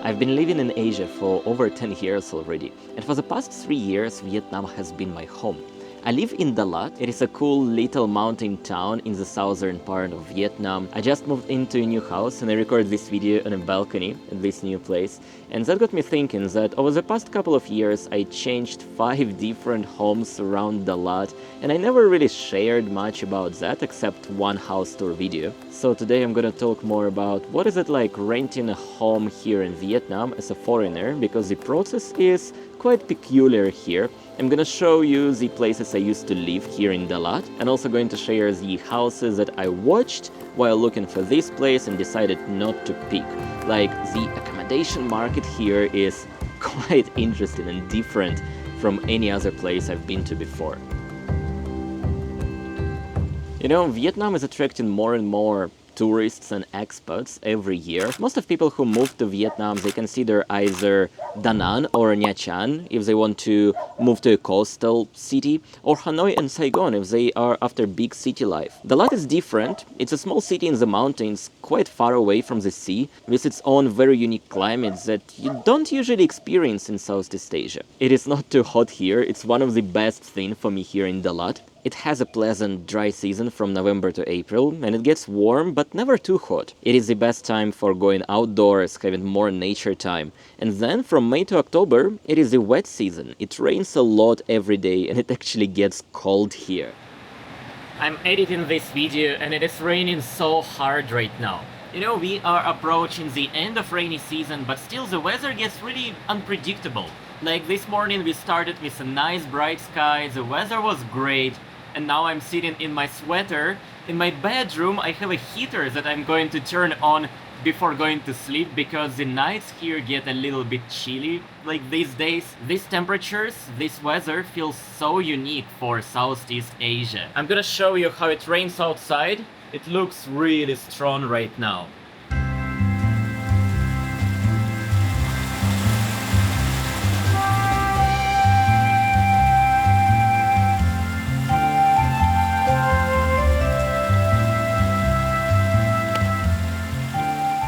I've been living in Asia for over 10 years already, and for the past 3 years Vietnam has been my home. I live in Dalat. It is a cool little mountain town in the southern part of Vietnam. I just moved into a new house and I recorded this video on a balcony at this new place. And that got me thinking that over the past couple of years I changed 5 different homes around Dalat, and I never really shared much about that except one house tour video. So today I'm gonna talk more about what is it like renting a home here in Vietnam as a foreigner, because the process is quite peculiar here. I'm gonna show you the places I used to live here in Dalat, and also going to share the houses that I watched while looking for this place and decided not to pick. Like, the accommodation market here is quite interesting and different from any other place I've been to before. You know, Vietnam is attracting more and more tourists and expats every year. Most of people who move to Vietnam, they consider either Da Nang or Nha Trang if they want to move to a coastal city, or Hanoi and Saigon if they are after big city life. Dalat is different. It's a small city in the mountains, quite far away from the sea, with its own very unique climate that you don't usually experience in Southeast Asia. It is not too hot here. It's one of the best things for me here in Dalat. It has a pleasant dry season from November to April, and it gets warm but never too hot. It is the best time for going outdoors, having more nature time. And then from May to October, it is the wet season. It rains a lot every day and it actually gets cold here. I'm editing this video and it is raining so hard right now. You know, we are approaching the end of rainy season, but still the weather gets really unpredictable. Like this morning we started with a nice bright sky, the weather was great, and now I'm sitting in my sweater. In my bedroom I have a heater that I'm going to turn on before going to sleep, because the nights here get a little bit chilly. Like these days, these temperatures, this weather feels so unique for Southeast Asia. I'm gonna show you how it rains outside. It looks really strong right now.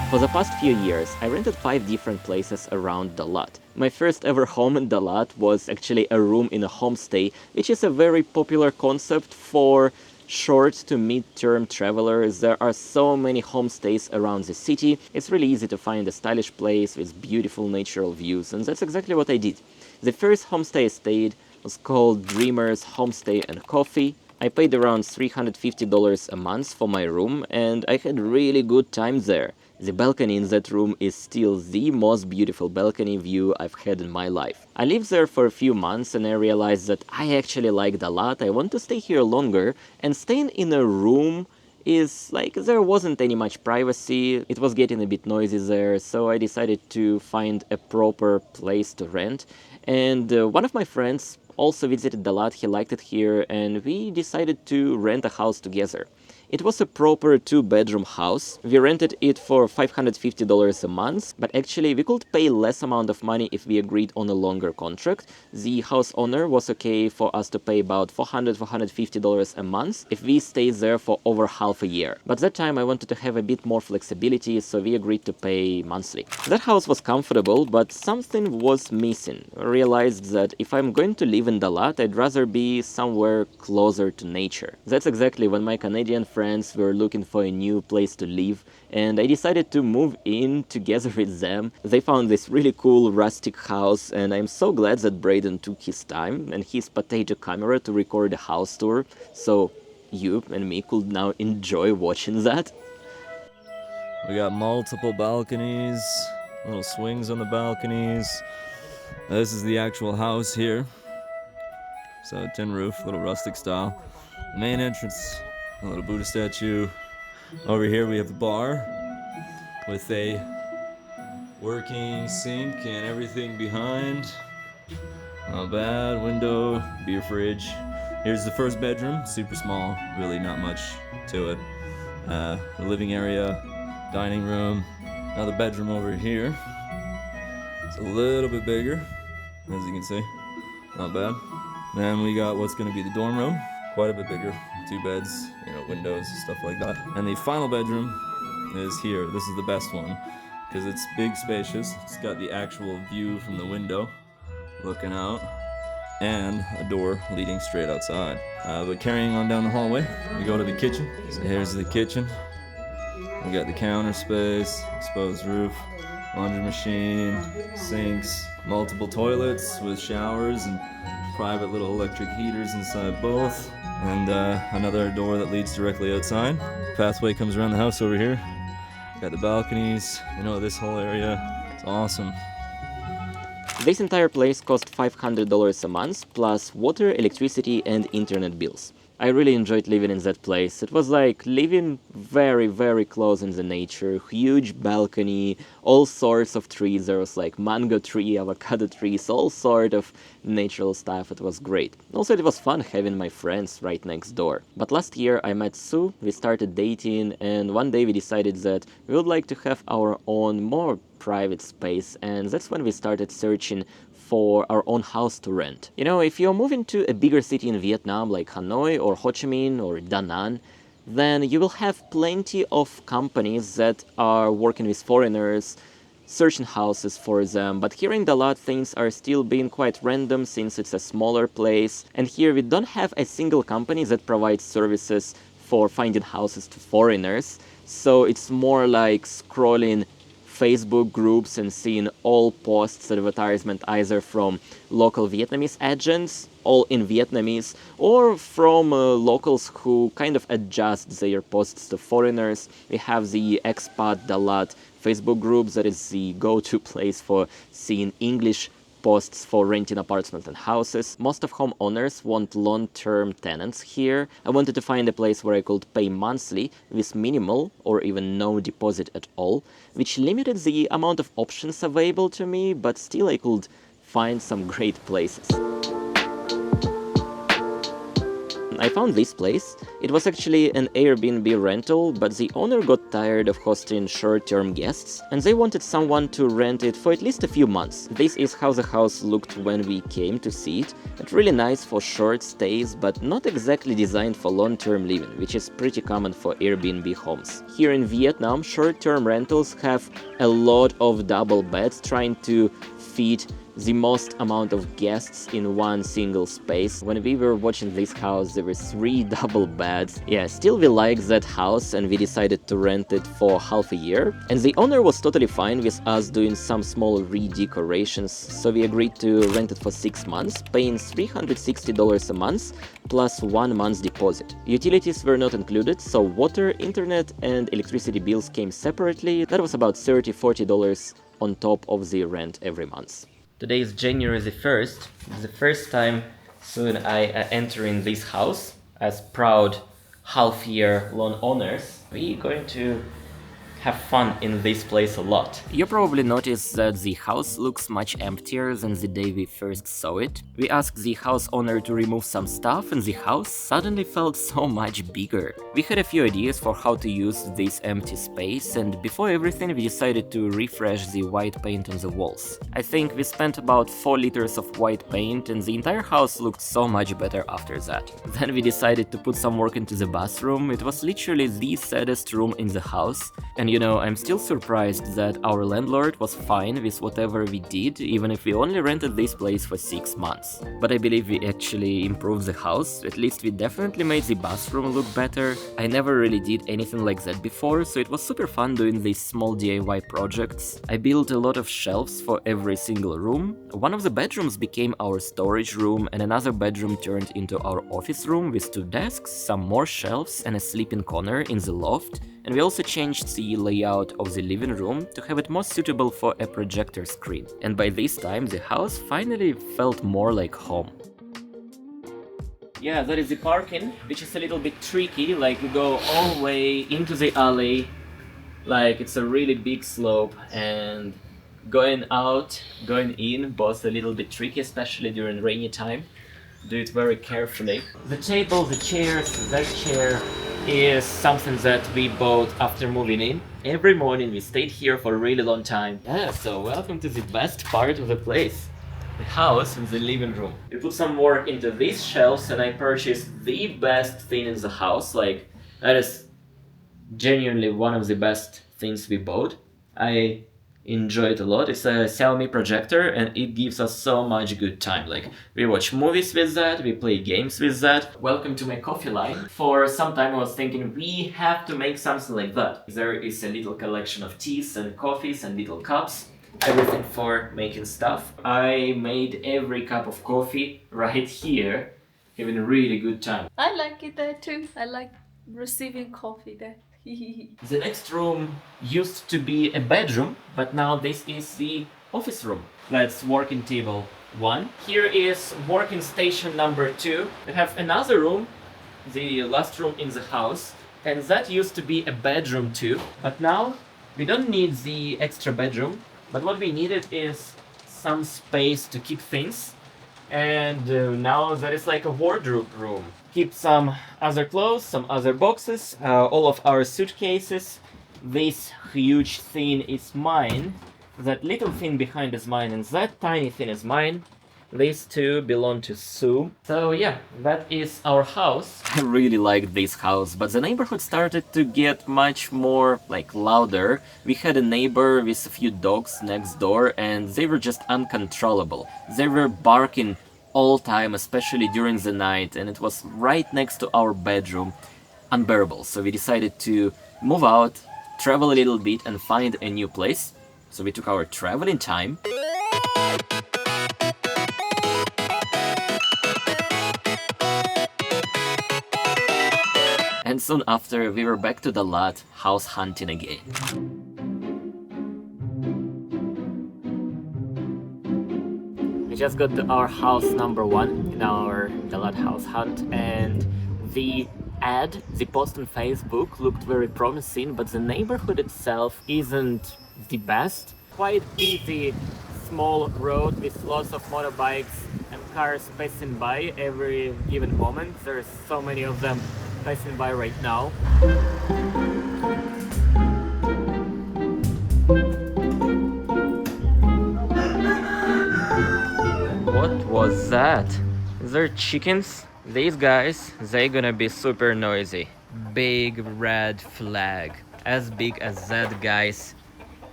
For the past few years, I rented 5 different places around Dalat. My first ever home in Dalat was actually a room in a homestay, which is a very popular concept for short to mid-term travelers. There are so many homestays around the city. It's really easy to find a stylish place with beautiful natural views, and that's exactly what I did. The first homestay I stayed was called Dreamer's Homestay and Coffee. I paid around $350 a month for my room, and I had really good time there. The balcony in that room is still the most beautiful balcony view I've had in my life. I lived there for a few months and I realized that I actually like Dalat. I want to stay here longer, and staying in a room is like, there wasn't any much privacy. It was getting a bit noisy there, so I decided to find a proper place to rent. And one of my friends also visited Dalat. He liked it here, and we decided to rent a house together. It was a proper 2-bedroom house. We rented it for $550 a month, but actually we could pay less amount of money if we agreed on a longer contract. The house owner was okay for us to pay about $450 a month if we stayed there for over half a year. But that time I wanted to have a bit more flexibility, so we agreed to pay monthly. That house was comfortable, but something was missing. I realized that if I'm going to live in Dalat, I'd rather be somewhere closer to nature. That's exactly when my Canadian friends were looking for a new place to live, and I decided to move in together with them. They found this really cool rustic house, and I'm so glad that Braden took his time and his potato camera to record a house tour, so you and me could now enjoy watching that. We got multiple balconies, little swings on the balconies. This is the actual house here. So tin roof, little rustic style. Main entrance, a little Buddha statue. Over here we have the bar with a working sink and everything behind. Not bad. Window, beer fridge. Here's the first bedroom, super small, really not much to it. The living area, dining room, another bedroom over here. It's a little bit bigger, as you can see, not bad. Then we got what's going to be the dorm room, quite a bit bigger, 2 beds, windows, stuff like that. And the final bedroom is here. This is the best one. because it's big, spacious. It's got the actual view from the window looking out, and a door leading straight outside. But carrying on down the hallway, we go to the kitchen. So here's the kitchen. We got the counter space, exposed roof, laundry machine, sinks, multiple toilets with showers and private little electric heaters inside both, and another door that leads directly outside. Pathway comes around the house over here. Got the balconies, this whole area. It's awesome. This entire place cost $500 a month, plus water, electricity, and internet bills. I really enjoyed living in that place. It was like living very, very close in the nature, huge balcony, all sorts of trees. There was like mango tree, avocado trees, all sort of natural stuff. It was great. Also, it was fun having my friends right next door. But last year I met Sue, we started dating, and one day we decided that we would like to have our own more private space, and that's when we started searching for our own house to rent. If you're moving to a bigger city in Vietnam like Hanoi or Ho Chi Minh or Da Nang, then you will have plenty of companies that are working with foreigners, searching houses for them. But here in Dalat, things are still being quite random since it's a smaller place. And here we don't have a single company that provides services for finding houses to foreigners. So it's more like scrolling Facebook groups and seeing all posts, advertisement either from local Vietnamese agents, all in Vietnamese, or from locals who kind of adjust their posts to foreigners. We have the Expat Dalat Facebook group that is the go-to place for seeing English posts for renting apartments and houses. Most of homeowners want long-term tenants here. I wanted to find a place where I could pay monthly with minimal or even no deposit at all, which limited the amount of options available to me, but still I could find some great places. I found this place. It was actually an Airbnb rental, but the owner got tired of hosting short-term guests, and they wanted someone to rent it for at least a few months. This is how the house looked when we came to see it. It's really nice for short stays, but not exactly designed for long-term living, which is pretty common for Airbnb homes. Here in Vietnam, short-term rentals have a lot of double beds trying to fit the most amount of guests in one single space. When we were watching this house, there were 3 double beds. Yeah, still we liked that house and we decided to rent it for half a year. And the owner was totally fine with us doing some small redecorations, so we agreed to rent it for 6 months, paying $360 a month plus 1 month's deposit. Utilities were not included, so water, internet and electricity bills came separately. That was about $30–40 on top of the rent every month. Today is January the 1st. It's the first time soon I enter in this house as proud half-year loan owners. We're going to have fun in this place a lot. You probably noticed that the house looks much emptier than the day we first saw it. We asked the house owner to remove some stuff and the house suddenly felt so much bigger. We had a few ideas for how to use this empty space, and before everything we decided to refresh the white paint on the walls. I think we spent about 4 liters of white paint and the entire house looked so much better after that. Then we decided to put some work into the bathroom. It was literally the saddest room in the house, and I'm still surprised that our landlord was fine with whatever we did, even if we only rented this place for 6 months. But I believe we actually improved the house. At least we definitely made the bathroom look better. I never really did anything like that before, so it was super fun doing these small DIY projects. I built a lot of shelves for every single room. One of the bedrooms became our storage room, and another bedroom turned into our office room with 2 desks, some more shelves, and a sleeping corner in the loft. And we also changed the layout of the living room to have it more suitable for a projector screen. And by this time, the house finally felt more like home. Yeah, that is the parking, which is a little bit tricky. Like, we go all the way into the alley, like it's a really big slope, and going out, going in, both a little bit tricky, especially during rainy time. Do it very carefully. The table, the chairs, that chair is something that we bought after moving in. Every morning we stayed here for a really long time. Yeah, so welcome to the best part of the place. The house and the living room. We put some work into these shelves and I purchased the best thing in the house. Like, that is genuinely one of the best things we bought. I enjoy it a lot. It's a Xiaomi projector and it gives us so much good time. Like, we watch movies with that, we play games with that. Welcome to my coffee line. For some time I was thinking we have to make something like that. There is a little collection of teas and coffees and little cups. Everything for making stuff. I made every cup of coffee right here, having a really good time. I like it there too. I like receiving coffee there. The next room used to be a bedroom, but now this is the office room. That's working table 1. Here is working station number 2. We have another room, the last room in the house, and that used to be a bedroom too. But now we don't need the extra bedroom, but what we needed is some space to keep things. And now there is like a wardrobe room. Keep some other clothes, some other boxes, all of our suitcases. This huge thing is mine. That little thing behind is mine, and that tiny thing is mine. These two belong to Sue. So yeah, that is our house. I really liked this house, but the neighborhood started to get much more like louder. We had a neighbor with a few dogs next door and they were just uncontrollable. They were barking all time, especially during the night, and it was right next to our bedroom. Unbearable. So we decided to move out, travel a little bit and find a new place. So we took our traveling time. And soon after, we were back to Dalat, house hunting again. We just got to our house number 1 in our Dalat house hunt, and the ad, the post on Facebook, looked very promising, but the neighborhood itself isn't the best. Quite busy, small road with lots of motorbikes and cars passing by every given moment. There's so many of them passing by right now. What was that? They're chickens? These guys, they're gonna be super noisy. Big red flag. As big as that guy's,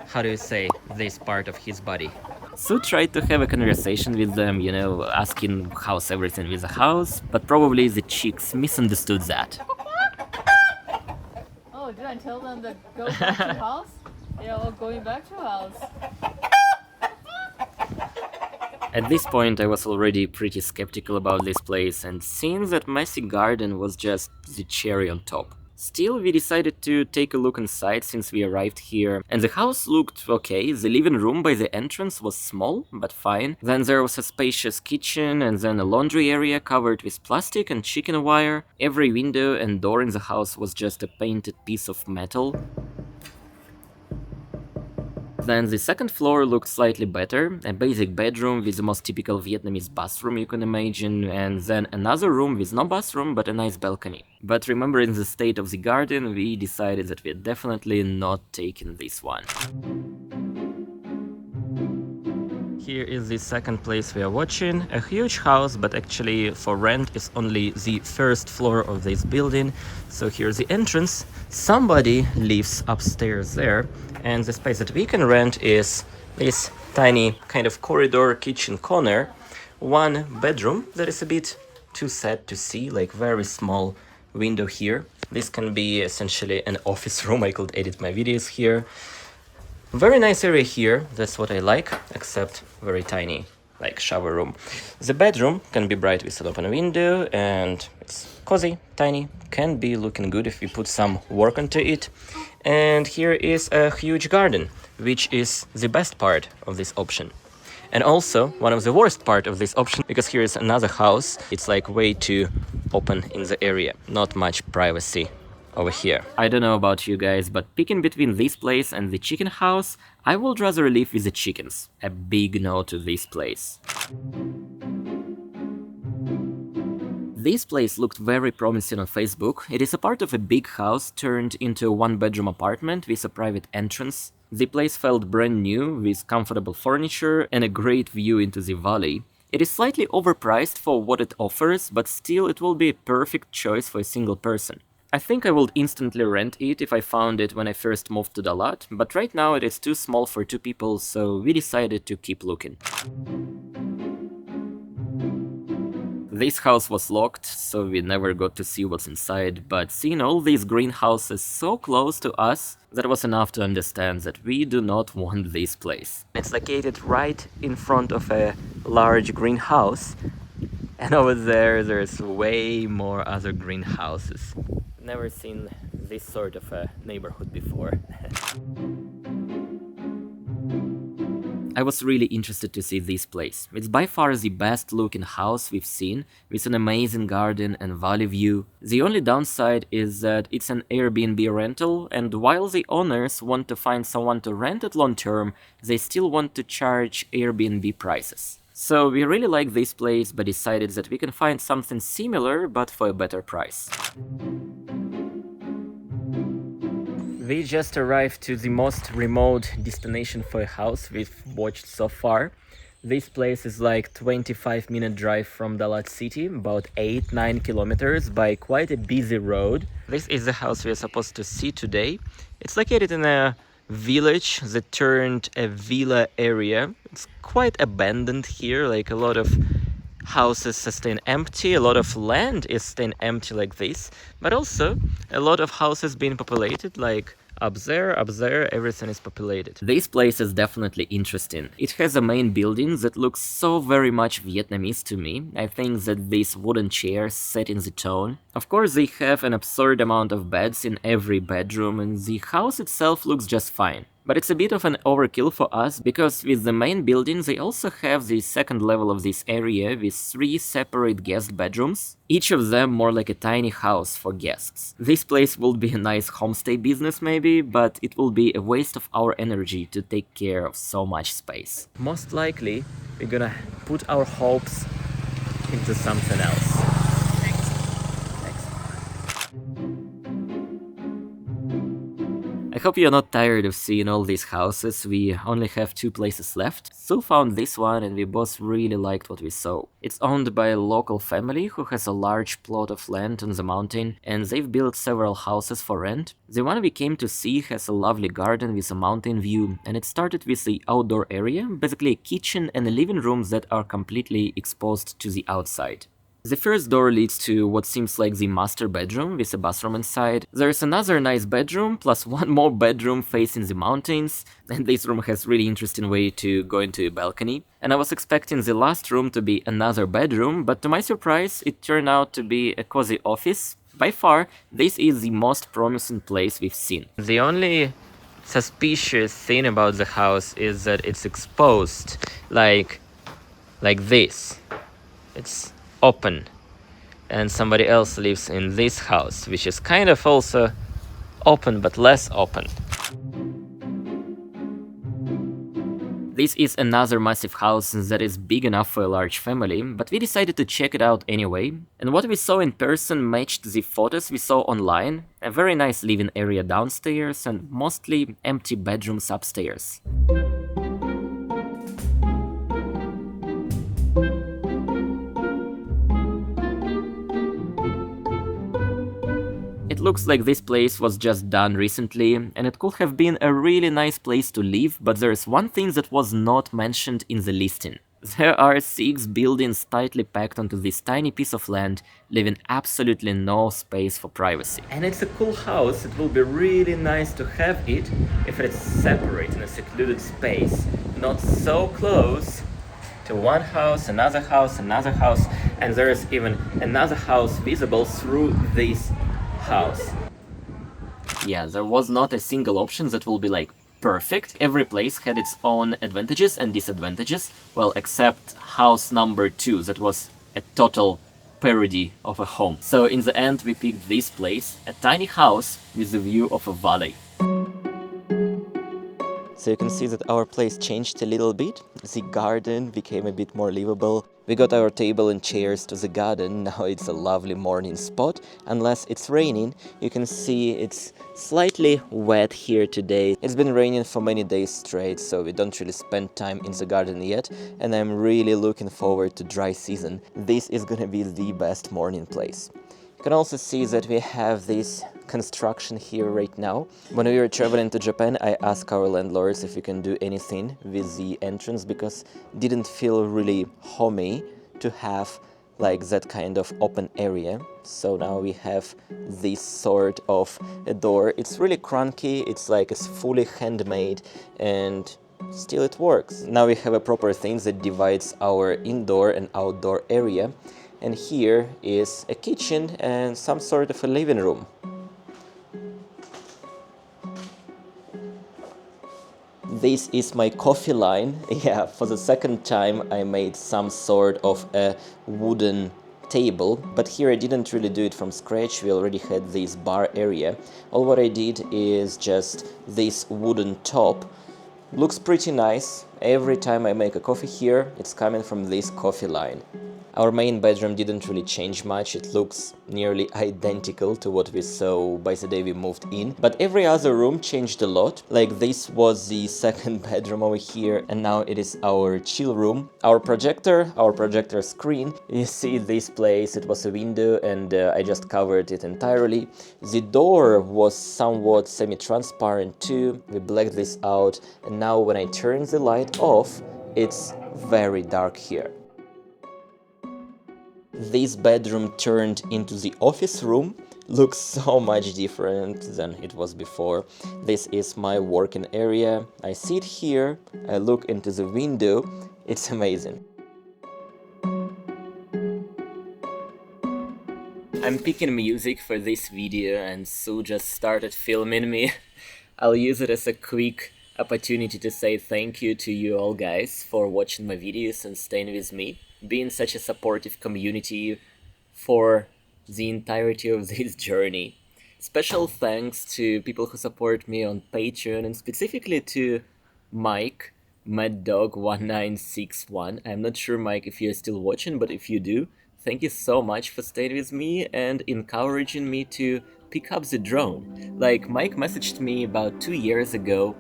how do you say, this part of his body. Sue tried to have a conversation with them, you know, asking how's everything with the house, but probably the chicks misunderstood that. Oh, did I tell them that go back to house? They're all going back to house. At this point I was already pretty skeptical about this place, and seeing that messy garden was just the cherry on top. Still, we decided to take a look inside since we arrived here, and the house looked okay. The living room by the entrance was small, but fine. Then there was a spacious kitchen, and then a laundry area covered with plastic and chicken wire. Every window and door in the house was just a painted piece of metal. Then the second floor looked slightly better, a basic bedroom with the most typical Vietnamese bathroom you can imagine, and then another room with no bathroom but a nice balcony. But remembering the state of the garden, we decided that we're definitely not taking this one. Here is the second place we are watching. A huge house, but actually for rent is only the first floor of this building. So here's the entrance. Somebody lives upstairs there, and the space that we can rent is this tiny kind of corridor kitchen corner. One bedroom that is a bit too sad to see, like very small window here. This can be essentially an office room. I could edit my videos here. Very nice area here, that's what I like, except very tiny, like shower room. The bedroom can be bright with an open window, and it's cozy, tiny, can be looking good if we put some work into it. And here is a huge garden, which is the best part of this option. And also one of the worst part of this option, because here is another house. It's like way too open in the area, not much privacy over here. I don't know about you guys, but picking between this place and the chicken house, I would rather live with the chickens. A big no to this place. This place looked very promising on Facebook. It is a part of a big house turned into a one-bedroom apartment with a private entrance. The place felt brand new, with comfortable furniture and a great view into the valley. It is slightly overpriced for what it offers, but still it will be a perfect choice for a single person. I think I would instantly rent it if I found it when I first moved to Dalat, but right now it is too small for 2 people, so we decided to keep looking. This house was locked, so we never got to see what's inside, but seeing all these greenhouses so close to us, that was enough to understand that we do not want this place. It's located right in front of a large greenhouse, and over there's way more other greenhouses. Never seen this sort of a neighborhood before. I was really interested to see this place. It's by far the best looking house we've seen, with an amazing garden and valley view. The only downside is that it's an Airbnb rental, and while the owners want to find someone to rent it long term, they still want to charge Airbnb prices. So we really like this place, but decided that we can find something similar but for a better price. We just arrived to the most remote destination for a house we've watched so far. This place is like 25-minute drive from Dalat city, about 8-9 kilometers by quite a busy road. This is the house we are supposed to see today. It's located in a village that turned a villa area. It's quite abandoned here, like a lot of houses are staying empty, a lot of land is staying empty like this, but also a lot of houses being populated, like up there, everything is populated. This place is definitely interesting. It has a main building that looks so very much Vietnamese to me. I think that these wooden chairs set in the tone. Of course, they have an absurd amount of beds in every bedroom, and the house itself looks just fine. But it's a bit of an overkill for us, because with the main building they also have the second level of this area with 3 separate guest bedrooms, each of them more like a tiny house for guests. This place will be a nice homestay business maybe, but it will be a waste of our energy to take care of so much space. Most likely we're gonna put our hopes into something else. I hope you're not tired of seeing all these houses. We only have 2 places left. Sue found this one and we both really liked what we saw. It's owned by a local family who has a large plot of land on the mountain, and they've built several houses for rent. The one we came to see has a lovely garden with a mountain view, and it started with the outdoor area, basically a kitchen and a living room that are completely exposed to the outside. The first door leads to what seems like the master bedroom with a bathroom inside. There's another nice bedroom plus one more bedroom facing the mountains, and this room has really interesting way to go into a balcony. And I was expecting the last room to be another bedroom, but to my surprise it turned out to be a cozy office. By far, this is the most promising place we've seen. The only suspicious thing about the house is that it's exposed like this. It's open, and somebody else lives in this house, which is kind of also open but less open. This is another massive house that is big enough for a large family, but we decided to check it out anyway, and what we saw in person matched the photos we saw online. A very nice living area downstairs and mostly empty bedrooms upstairs. It looks like this place was just done recently, and it could have been a really nice place to live, but there's one thing that was not mentioned in the listing. There are 6 buildings tightly packed onto this tiny piece of land, leaving absolutely no space for privacy. And it's a cool house. It will be really nice to have it if it's separate in a secluded space, not so close to one house, another house, and there is even another house visible through this house. Yeah, there was not a single option that will be like perfect. Every place had its own advantages and disadvantages, well, except house number 2, that was a total parody of a home. So in the end we picked this place, a tiny house with a view of a valley. So you can see that our place changed a little bit. The garden became a bit more livable. We got our table and chairs to the garden. Now it's a lovely morning spot. Unless it's raining, you can see it's slightly wet here today. It's been raining for many days straight, so we don't really spend time in the garden yet. And I'm really looking forward to dry season. This is gonna be the best morning place. You can also see that we have this construction here right now. When we were traveling to Japan, I asked our landlords if we can do anything with the entrance because it didn't feel really homey to have like that kind of open area. So now we have this sort of a door. It's really cranky, it's like it's fully handmade and still it works. Now we have a proper thing that divides our indoor and outdoor area. And here is a kitchen and some sort of a living room. This is my coffee line. Yeah, for the second time I made some sort of a wooden table, but here I didn't really do it from scratch. We already had this bar area. All what I did is just this wooden top. Looks pretty nice. Every time I make a coffee here, it's coming from this coffee line. Our main bedroom didn't really change much, it looks nearly identical to what we saw by the day we moved in, but every other room changed a lot. Like this was the second bedroom over here, and now it is our chill room. Our projector screen, you see this place, it was a window and I just covered it entirely. The door was somewhat semi-transparent too, we blacked this out, and now when I turn the light off, it's very dark here. This bedroom turned into the office room, looks so much different than it was before. This is my working area. I sit here, I look into the window, it's amazing. I'm picking music for this video and Sue just started filming me. I'll use it as a quick opportunity to say thank you to you all guys for watching my videos and staying with me, being such a supportive community for the entirety of this journey. Special thanks to people who support me on Patreon and specifically to Mike, MadDog1961. I'm not sure, Mike, if you're still watching, but if you do, thank you so much for staying with me and encouraging me to pick up the drone. Like, Mike messaged me about 2 years ago.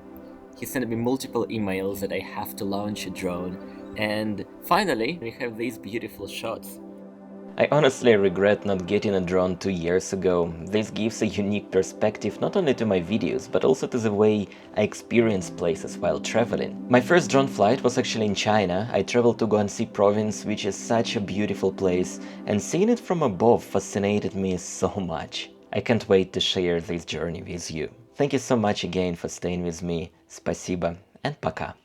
He sent me multiple emails that I have to launch a drone, and finally we have these beautiful shots. I honestly regret not getting a drone 2 years ago. This gives a unique perspective not only to my videos, but also to the way I experience places while traveling. My first drone flight was actually in China. I traveled to Guangxi province, which is such a beautiful place, and seeing it from above fascinated me so much. I can't wait to share this journey with you. Thank you so much again for staying with me. Спасибо and пока.